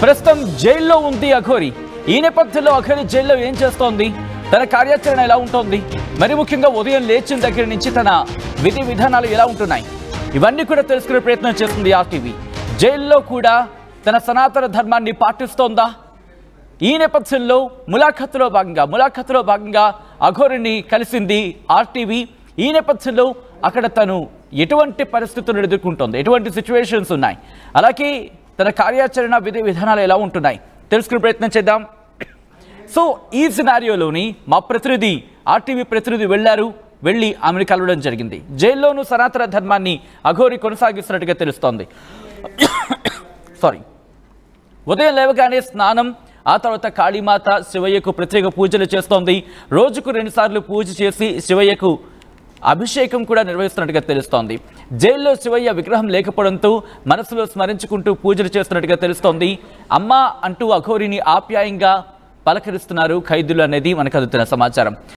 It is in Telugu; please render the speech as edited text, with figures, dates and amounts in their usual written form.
ప్రస్తుతం జైల్లో ఉంది అఘోరి. ఈ నేపథ్యంలో అఘోరి జైల్లో ఏం చేస్తోంది, తన కార్యాచరణ ఎలా ఉంటుంది, మరి ముఖ్యంగా ఉదయం లేచిన దగ్గర నుంచి తన విధి విధానాలు ఎలా ఉంటున్నాయి, ఇవన్నీ కూడా తెలుసుకునే ప్రయత్నం చేస్తుంది ఆర్టీవీ. జైల్లో కూడా తన సనాతన ధర్మాన్ని పాటిస్తోందా? ఈ నేపథ్యంలో ములాఖతులో భాగంగా అఘోరిని కలిసింది ఆర్టీవీ. ఈ నేపథ్యంలో అక్కడ తను ఎటువంటి పరిస్థితులు ఎదుర్కొంటోంది, ఎటువంటి సిచ్యువేషన్స్ ఉన్నాయి, అలాగే తన కార్యాచరణ విధి విధానాలు ఎలా ఉంటున్నాయి తెలుసుకునే ప్రయత్నం చేద్దాం. సో ఈ సినారియోలోని మా ప్రతినిధి ఆర్టీవీ ప్రతినిధి వెళ్ళి ఆమెను కలవడం జరిగింది. జైల్లోనూ సనాతన ధర్మాన్ని అఘోరి కొనసాగిస్తున్నట్టుగా తెలుస్తోంది. ఉదయం లేవగానే స్నానం, ఆ తర్వాత కాళీమాత శివయ్యకు ప్రత్యేక పూజలు చేస్తోంది. రోజుకు 2 సార్లు పూజ చేసి శివయ్యకు అభిషేకం కూడా నిర్వహిస్తున్నట్టుగా తెలుస్తోంది. జైల్లో శివయ్య విగ్రహం లేకపోవడంతో మనసులో స్మరించుకుంటూ పూజలు చేస్తున్నట్టుగా తెలుస్తోంది. అమ్మ అంటూ అఘోరిని ఆప్యాయంగా పలకరిస్తున్నారు ఖైదీలు అనేది మనకు అందుతున్న సమాచారం.